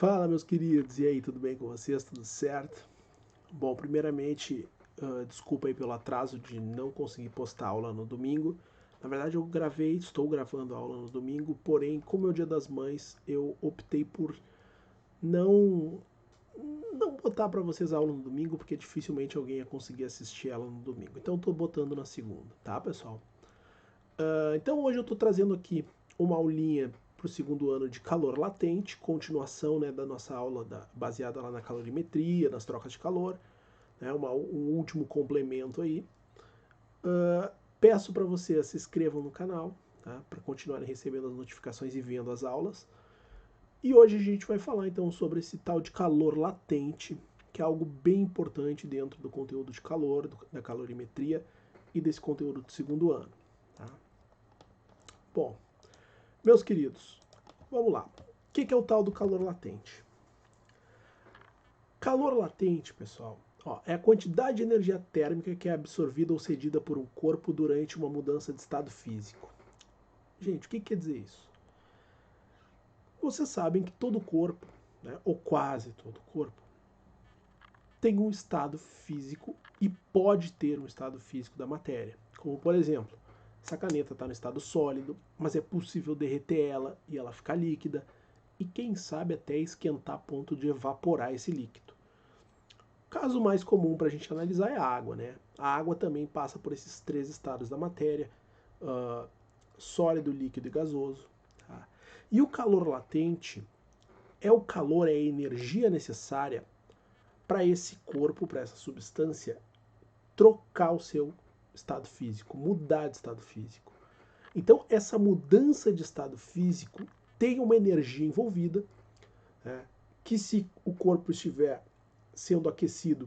Fala, meus queridos, e aí, tudo bem com vocês? Tudo certo? Bom, primeiramente, desculpa aí pelo atraso de não conseguir postar aula no domingo. Na verdade, estou gravando a aula no domingo, porém, como é o Dia das Mães, eu optei por não não botar para vocês a aula no domingo, porque dificilmente alguém ia conseguir assistir ela no domingo. Então, estou botando na segunda, tá, pessoal? Então, hoje eu estou trazendo aqui uma aulinha para o segundo ano de calor latente, continuação, né, da nossa aula baseada lá na calorimetria, nas trocas de calor, né, um último complemento aí. Peço para vocês se inscrevam no canal, tá, para continuarem recebendo as notificações e vendo as aulas. E hoje a gente vai falar então sobre esse tal de calor latente, que é algo bem importante dentro do conteúdo de calor, da calorimetria e desse conteúdo do segundo ano. Tá? Bom, meus queridos, vamos lá. O que é o tal do calor latente? Calor latente, pessoal, é a quantidade de energia térmica que é absorvida ou cedida por um corpo durante uma mudança de estado físico. Gente, o que quer dizer isso? Vocês sabem que todo corpo, né, ou quase todo corpo, tem um estado físico e pode ter um estado físico da matéria. Como, por exemplo, essa caneta está no estado sólido, mas é possível derreter ela e ela ficar líquida, e quem sabe até esquentar a ponto de evaporar esse líquido. O caso mais comum para a gente analisar é a água, né? A água também passa por esses três estados da matéria, sólido, líquido e gasoso. Tá? E o calor latente é o calor, é a energia necessária para esse corpo, para essa substância, trocar o seu estado físico, mudar de estado físico. Então, essa mudança de estado físico tem uma energia envolvida, né, que se o corpo estiver sendo aquecido,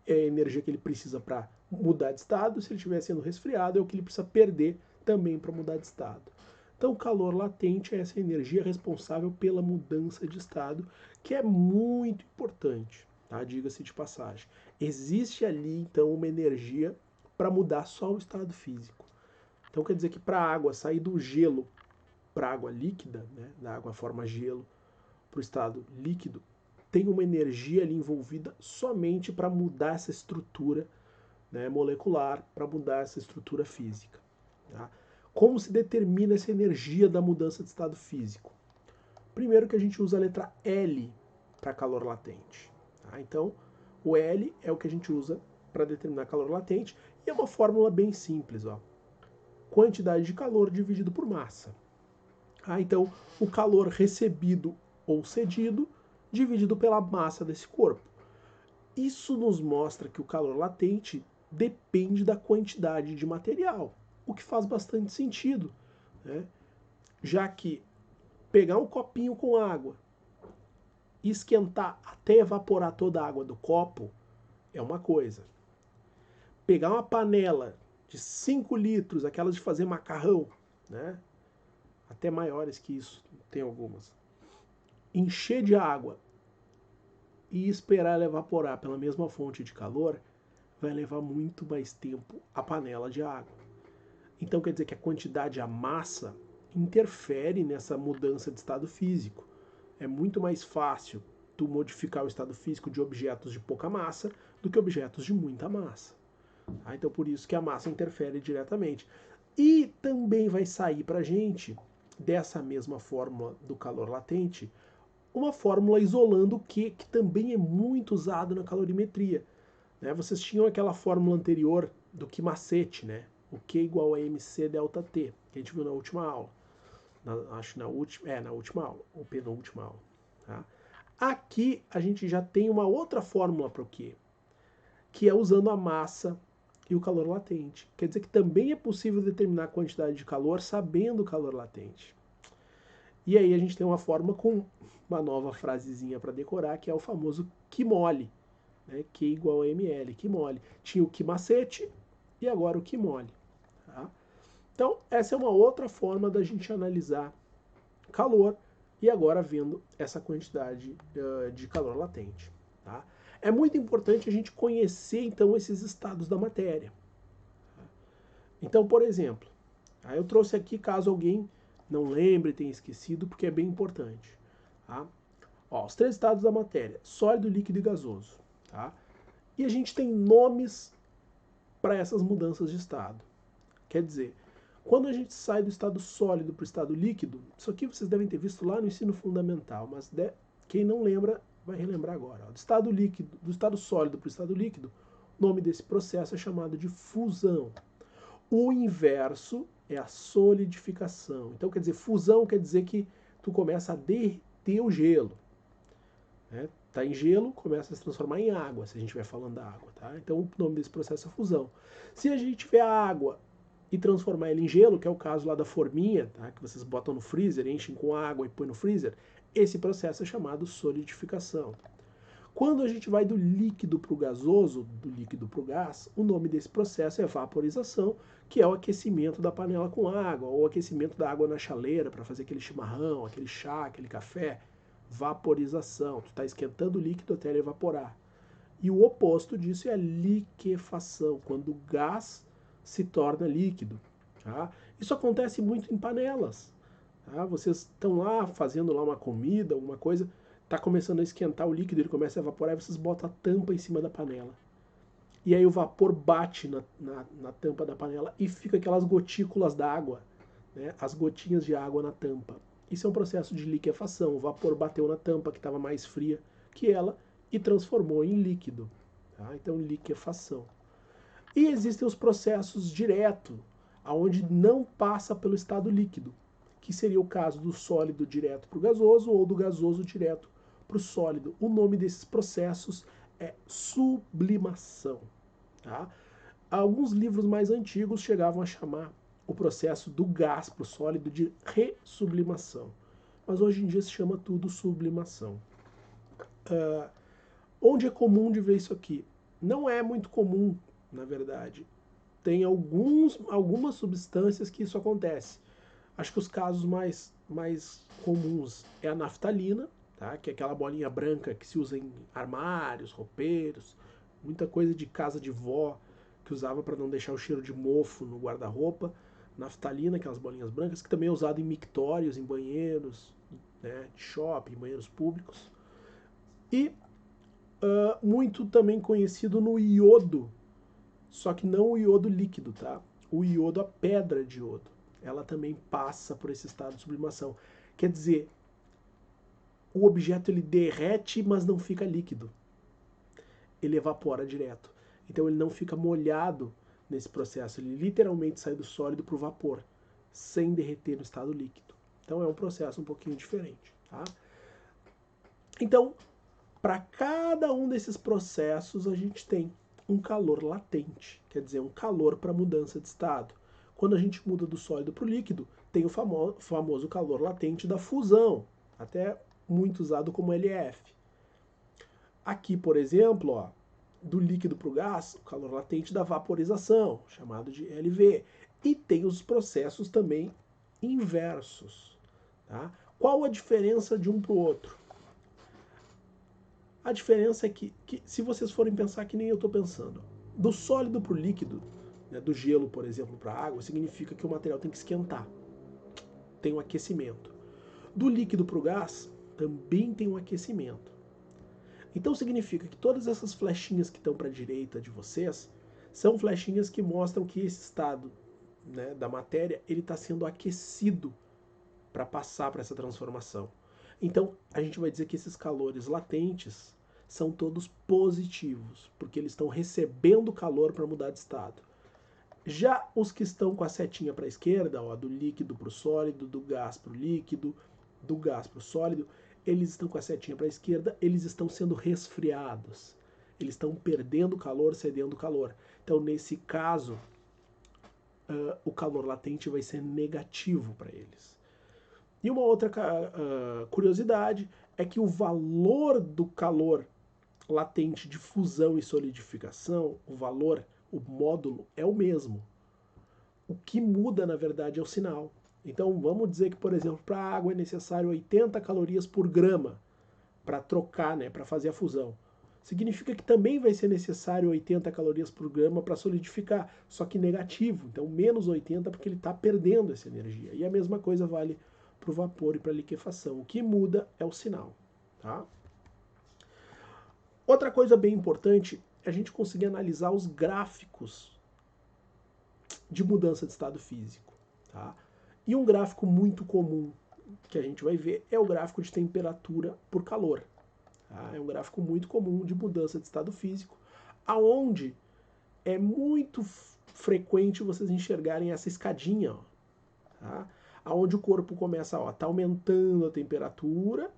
é a energia que ele precisa para mudar de estado, se ele estiver sendo resfriado, é o que ele precisa perder também para mudar de estado. Então, o calor latente é essa energia responsável pela mudança de estado, que é muito importante, tá? Diga-se de passagem. Existe ali, então, uma energia para mudar só o estado físico. Então, quer dizer que para a água sair do gelo para a água líquida, né, da água forma gelo para o estado líquido, tem uma energia ali envolvida somente para mudar essa estrutura, né, molecular, para mudar essa estrutura física. Tá? Como se determina essa energia da mudança de estado físico? Primeiro que a gente usa a letra L para calor latente. Tá? Então, o L é o que a gente usa para determinar calor latente e é uma fórmula bem simples. Quantidade de calor dividido por massa. Então, o calor recebido ou cedido dividido pela massa desse corpo. Isso nos mostra que o calor latente depende da quantidade de material, o que faz bastante sentido, né? Já que pegar um copinho com água e esquentar até evaporar toda a água do copo é uma coisa. Pegar uma panela de 5 litros, aquelas de fazer macarrão, né? Até maiores que isso, tem algumas. Encher de água e esperar ela evaporar pela mesma fonte de calor, vai levar muito mais tempo a panela de água. Então quer dizer que a quantidade, a massa, interfere nessa mudança de estado físico. É muito mais fácil tu modificar o estado físico de objetos de pouca massa do que objetos de muita massa. Tá? Então por isso que a massa interfere diretamente. E também vai sair para a gente, dessa mesma fórmula do calor latente, uma fórmula isolando o Q, que também é muito usado na calorimetria. Né? Vocês tinham aquela fórmula anterior do Q macete, né? O Q igual a MC delta T, que a gente viu na última aula. Acho na última aula, ou penúltima aula. Tá? Aqui a gente já tem uma outra fórmula para o Q, que é usando a massa e o calor latente. Quer dizer que também é possível determinar a quantidade de calor sabendo o calor latente. E aí a gente tem uma fórmula com uma nova frasezinha para decorar, que é o famoso Q mole, né? Q igual a ml, Q mole. Tinha o Q macete e agora o Q mole. Tá? Então, essa é uma outra forma da gente analisar calor e agora vendo essa quantidade de calor latente. Tá? É muito importante a gente conhecer, então, esses estados da matéria. Então, por exemplo, eu trouxe aqui, caso alguém não lembre, tenha esquecido, porque é bem importante. Tá? Ó, os três estados da matéria: sólido, líquido e gasoso. Tá? E a gente tem nomes para essas mudanças de estado. Quer dizer, quando a gente sai do estado sólido para o estado líquido, isso aqui vocês devem ter visto lá no ensino fundamental, mas quem não lembra vai relembrar agora. Ó. Do estado líquido, do estado sólido para o estado líquido, o nome desse processo é chamado de fusão. O inverso é a solidificação. Então, quer dizer, fusão quer dizer que tu começa a derreter o gelo. Né? Tá em gelo, começa a se transformar em água, se a gente estiver falando da água. Tá? Então, o nome desse processo é fusão. Se a gente tiver a água e transformar ele em gelo, que é o caso lá da forminha, tá? Que vocês botam no freezer, enchem com água e põem no freezer, esse processo é chamado solidificação. Quando a gente vai do líquido para o gasoso, do líquido para o gás, o nome desse processo é vaporização, que é o aquecimento da panela com água, ou o aquecimento da água na chaleira para fazer aquele chimarrão, aquele chá, aquele café. Vaporização, tu está esquentando o líquido até ele evaporar. E o oposto disso é a liquefação, quando o gás se torna líquido. Tá? Isso acontece muito em panelas. Tá? Vocês estão lá fazendo lá uma comida, alguma coisa, está começando a esquentar o líquido, ele começa a evaporar, e vocês botam a tampa em cima da panela. E aí o vapor bate na tampa da panela e fica aquelas gotículas d'água, né? As gotinhas de água na tampa. Isso é um processo de liquefação. O vapor bateu na tampa, que estava mais fria que ela, e transformou em líquido. Tá? Então, liquefação. E existem os processos direto, onde não passa pelo estado líquido, que seria o caso do sólido direto para o gasoso ou do gasoso direto para o sólido. O nome desses processos é sublimação. Tá? Alguns livros mais antigos chegavam a chamar o processo do gás para o sólido de ressublimação. Mas hoje em dia se chama tudo sublimação. Onde é comum de ver isso aqui? Não é muito comum, na verdade. Tem algumas substâncias que isso acontece. Acho que os casos mais comuns é a naftalina, tá? Que é aquela bolinha branca que se usa em armários, roupeiros, muita coisa de casa de vó que usava para não deixar o cheiro de mofo no guarda-roupa. Naftalina, aquelas bolinhas brancas, que também é usado em mictórios, em banheiros, né, de shopping, banheiros públicos. E muito também conhecido no iodo, só que não o iodo líquido, tá? O iodo, a pedra de iodo, ela também passa por esse estado de sublimação. Quer dizer, o objeto ele derrete, mas não fica líquido. Ele evapora direto. Então ele não fica molhado nesse processo. Ele literalmente sai do sólido para o vapor, sem derreter no estado líquido. Então é um processo um pouquinho diferente. Tá? Então, para cada um desses processos, a gente tem um calor latente, quer dizer, um calor para mudança de estado. Quando a gente muda do sólido para o líquido, tem o famoso calor latente da fusão, até muito usado como LF. Aqui, por exemplo, ó, do líquido para o gás, o calor latente da vaporização, chamado de LV. E tem os processos também inversos. Tá? Qual a diferença de um para o outro? A diferença é que, se vocês forem pensar que nem eu estou pensando, do sólido para o líquido, né, do gelo, por exemplo, para a água, significa que o material tem que esquentar. Tem um aquecimento. Do líquido para o gás, também tem um aquecimento. Então significa que todas essas flechinhas que estão para a direita de vocês são flechinhas que mostram que esse estado, né, da matéria ele está sendo aquecido para passar para essa transformação. Então a gente vai dizer que esses calores latentes são todos positivos, porque eles estão recebendo calor para mudar de estado. Já os que estão com a setinha para a esquerda, ó, do líquido para o sólido, do gás para o líquido, do gás para o sólido, eles estão com a setinha para a esquerda, eles estão sendo resfriados. Eles estão perdendo calor, cedendo calor. Então, nesse caso, o calor latente vai ser negativo para eles. E uma outra curiosidade é que o valor do calor latente de fusão e solidificação, o valor, o módulo, é o mesmo. O que muda, na verdade, é o sinal. Então, vamos dizer que, por exemplo, para a água é necessário 80 calorias por grama para trocar, né, para fazer a fusão. Significa que também vai ser necessário 80 calorias por grama para solidificar, só que negativo. Então, menos 80 porque ele está perdendo essa energia. E a mesma coisa vale para o vapor e para a liquefação. O que muda é o sinal. Tá? Outra coisa bem importante é a gente conseguir analisar os gráficos de mudança de estado físico. Tá? E um gráfico muito comum que a gente vai ver é o gráfico de temperatura por calor. Tá? É um gráfico muito comum de mudança de estado físico, aonde é muito frequente vocês enxergarem essa escadinha, ó, tá? Aonde o corpo começa, ó, tá aumentando a temperatura,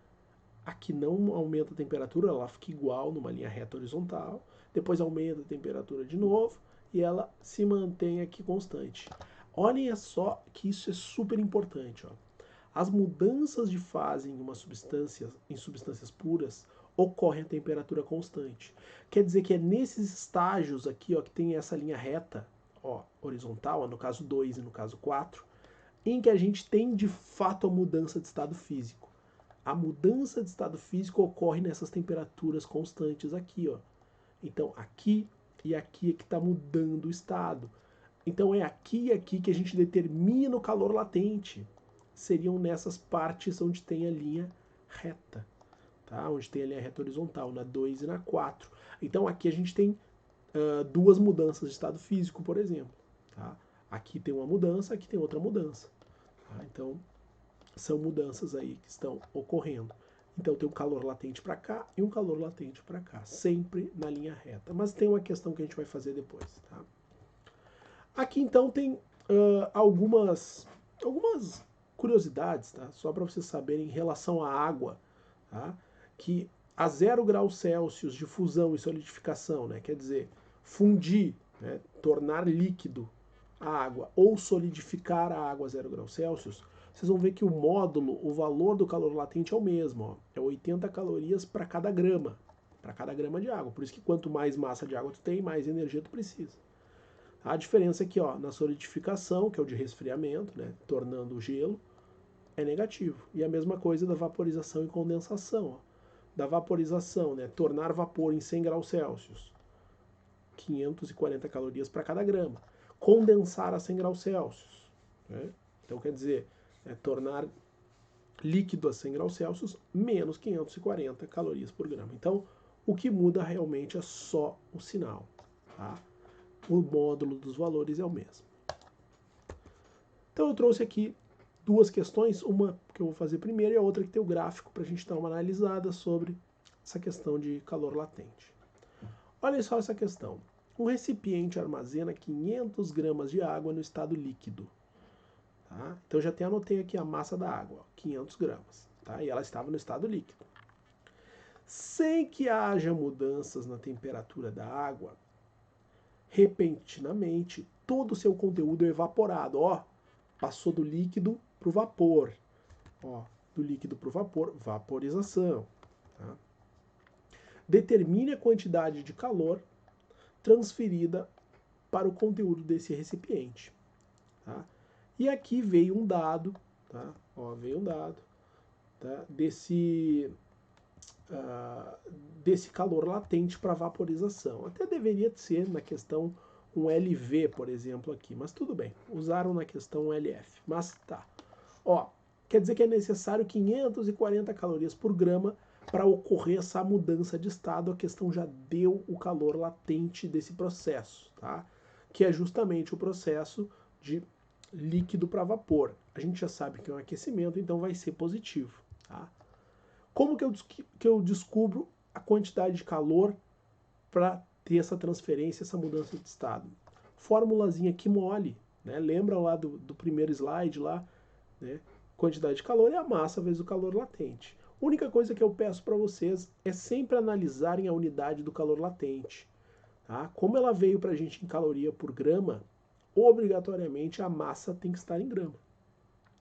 aqui não aumenta a temperatura, ela fica igual numa linha reta horizontal, depois aumenta a temperatura de novo e ela se mantém aqui constante. Olhem só que isso é super importante, ó. As mudanças de fase em substâncias puras ocorrem a temperatura constante. Quer dizer que é nesses estágios aqui, ó, que tem essa linha reta, ó, horizontal, ó, no caso 2 e no caso 4, em que a gente tem de fato a mudança de estado físico. A mudança de estado físico ocorre nessas temperaturas constantes aqui, ó. Então aqui e aqui é que está mudando o estado. Então é aqui e aqui que a gente determina o calor latente. Seriam nessas partes onde tem a linha reta, tá? Onde tem a linha reta horizontal, na 2 e na 4. Então aqui a gente tem duas mudanças de estado físico, por exemplo. Tá? Aqui tem uma mudança, aqui tem outra mudança. Tá? Então são mudanças aí que estão ocorrendo. Então tem um calor latente para cá e um calor latente para cá, sempre na linha reta. Mas tem uma questão que a gente vai fazer depois. Tá? Aqui então tem algumas curiosidades, tá? Só para vocês saberem em relação à água, tá? Que a 0 graus Celsius de fusão e solidificação, né? Quer dizer, fundir, né? Tornar líquido a água ou solidificar a água a 0 graus Celsius, vocês vão ver que o módulo, o valor do calor latente é o mesmo, ó, é 80 calorias para cada grama de água. Por isso que quanto mais massa de água tu tem, mais energia tu precisa. A diferença aqui, ó, na solidificação, que é o de resfriamento, né, tornando o gelo, é negativo. E a mesma coisa da vaporização e condensação. Ó. Da vaporização, né, tornar vapor em 100 graus Celsius, 540 calorias para cada grama. Condensar a 100 graus Celsius. Né? Então, quer dizer, tornar líquido a 100 graus Celsius, menos 540 calorias por grama. Então, o que muda realmente é só o sinal. Tá? O módulo dos valores é o mesmo. Então eu trouxe aqui duas questões, uma que eu vou fazer primeiro e a outra que tem o gráfico para a gente dar uma analisada sobre essa questão de calor latente. Olha só essa questão. Um recipiente armazena 500 gramas de água no estado líquido. Tá? Então eu já até anotei aqui a massa da água, 500 gramas. Tá? E ela estava no estado líquido. Sem que haja mudanças na temperatura da água, repentinamente, todo o seu conteúdo é evaporado. Ó, passou do líquido para o vapor. Ó, do líquido para o vapor, vaporização. Tá? Determine a quantidade de calor transferida para o conteúdo desse recipiente. Tá? E aqui veio um dado, tá? Ó, veio um dado, tá? desse calor latente para vaporização. Até deveria ser na questão um LV, por exemplo, aqui, mas tudo bem, usaram na questão um LF, mas tá. Ó, quer dizer que é necessário 540 calorias por grama para ocorrer essa mudança de estado. A questão já deu o calor latente desse processo, tá? Que é justamente o processo de líquido para vapor. A gente já sabe que é um aquecimento, então vai ser positivo, tá? Como que eu descubro a quantidade de calor para ter essa transferência, essa mudança de estado? Formulazinha que mole, né? Lembra lá do primeiro slide lá, né? Quantidade de calor é a massa vezes o calor latente. A única coisa que eu peço para vocês é sempre analisarem a unidade do calor latente. Tá? Como ela veio para a gente em caloria por grama, obrigatoriamente a massa tem que estar em grama.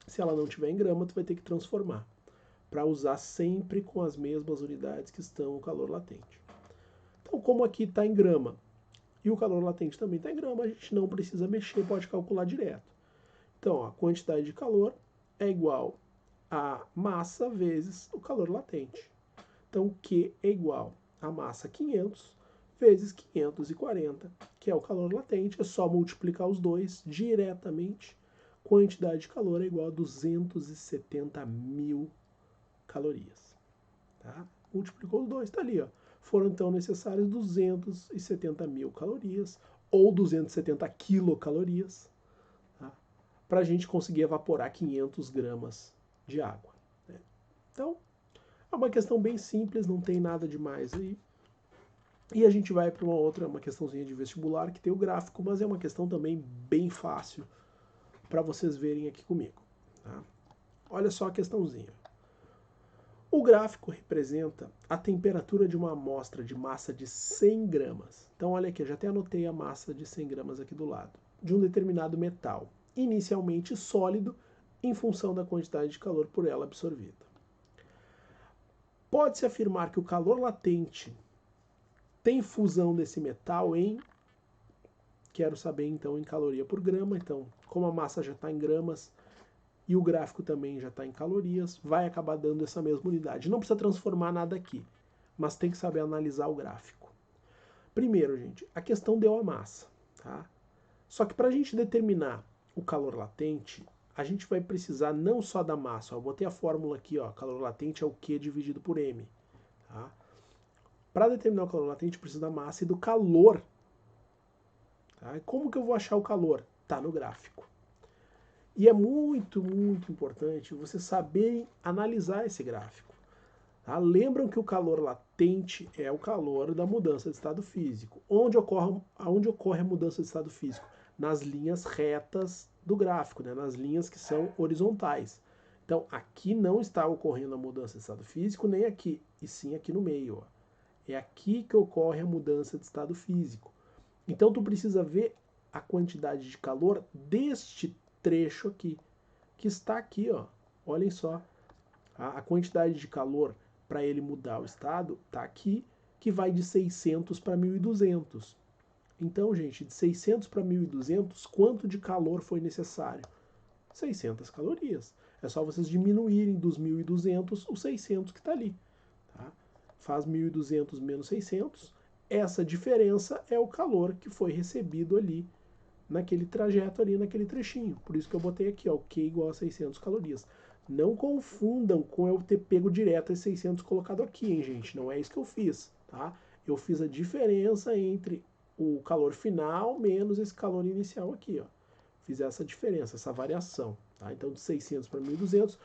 Se ela não tiver em grama, tu vai ter que transformar para usar sempre com as mesmas unidades que estão o calor latente. Então, como aqui está em grama e o calor latente também está em grama, a gente não precisa mexer, pode calcular direto. Então, ó, a quantidade de calor é igual a massa vezes o calor latente. Então, Q é igual a massa 500 vezes 540, que é o calor latente. É só multiplicar os dois diretamente. Quantidade de calor é igual a 270 mil calorias. Tá? multiplicou os dois, está ali, ó. Foram então necessárias 270 mil calorias, ou 270 quilocalorias, tá? Para a gente conseguir evaporar 500 gramas de água, né? Então, é uma questão bem simples, não tem nada demais aí. E a gente vai para uma questãozinha de vestibular que tem o gráfico, mas é uma questão também bem fácil para vocês verem aqui comigo, tá? Olha só a questãozinha. O gráfico representa a temperatura de uma amostra de massa de 100 gramas. Então, olha aqui, eu já até anotei a massa de 100 gramas aqui do lado. De um determinado metal, inicialmente sólido, em função da quantidade de calor por ela absorvida. Pode-se afirmar que o calor latente tem fusão desse metal em... Quero saber, então, em caloria por grama. Então, como a massa já está em gramas, e o gráfico também já está em calorias, vai acabar dando essa mesma unidade. Não precisa transformar nada aqui, mas tem que saber analisar o gráfico. Primeiro, gente, a questão deu a massa, tá? Só que para a gente determinar o calor latente, a gente vai precisar não só da massa. Eu botei a fórmula aqui, ó, calor latente é o Q dividido por M. Tá? Para determinar o calor latente, precisa da massa e do calor. Tá? E como que eu vou achar o calor? Tá no gráfico. E é muito, muito importante você saber analisar esse gráfico. Tá? Lembram que o calor latente é o calor da mudança de estado físico. Onde ocorre a mudança de estado físico? Nas linhas retas do gráfico, né? Nas linhas que são horizontais. Então, aqui não está ocorrendo a mudança de estado físico, nem aqui, e sim aqui no meio. Ó. É aqui que ocorre a mudança de estado físico. Então, tu precisa ver a quantidade de calor deste trecho aqui, que está aqui, ó. Olhem só, a quantidade de calor para ele mudar o estado está aqui, que vai de 600 para 1200. Então, gente, de 600 para 1200, quanto de calor foi necessário? 600 calorias. É só vocês diminuírem dos 1200 os 600 que está ali. Tá? Faz 1200 menos 600. Essa diferença é o calor que foi recebido ali naquele trajeto ali, naquele trechinho. Por isso que eu botei aqui, ó, o Q igual a 600 calorias. Não confundam com eu ter pego direto as 600 colocado aqui, hein, gente? Não é isso que eu fiz, tá? Eu fiz a diferença entre o calor final menos esse calor inicial aqui, ó. Fiz essa diferença, essa variação, tá? Então, de 600 para 1200,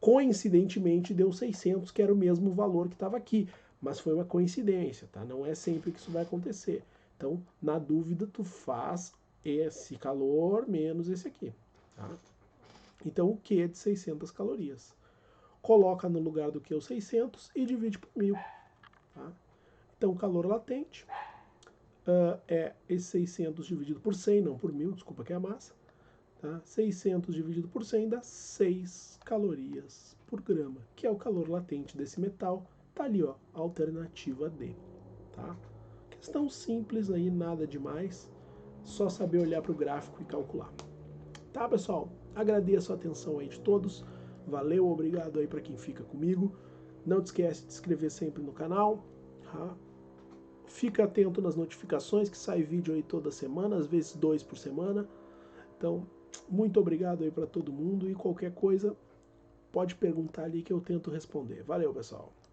coincidentemente deu 600, que era o mesmo valor que estava aqui. Mas foi uma coincidência, tá? Não é sempre que isso vai acontecer. Então, na dúvida, tu faz esse calor menos esse aqui. Tá? Então, o Q é de 600 calorias. Coloca no lugar do Q o 600 e divide por 1000. Tá? Então, o calor latente é esse 600 dividido por 100, não por 1000, desculpa que é a massa. Tá? 600 dividido por 100 dá 6 calorias por grama, que é o calor latente desse metal. Tá ali, ó, alternativa D. Tá? Questão simples aí, nada demais. Só saber olhar para o gráfico e calcular. Tá, pessoal? Agradeço a atenção aí de todos. Valeu, obrigado aí para quem fica comigo. Não te esquece de se inscrever sempre no canal. Tá? Fica atento nas notificações que sai vídeo aí toda semana, às vezes 2 por semana. Então, muito obrigado aí para todo mundo e qualquer coisa pode perguntar ali que eu tento responder. Valeu, pessoal.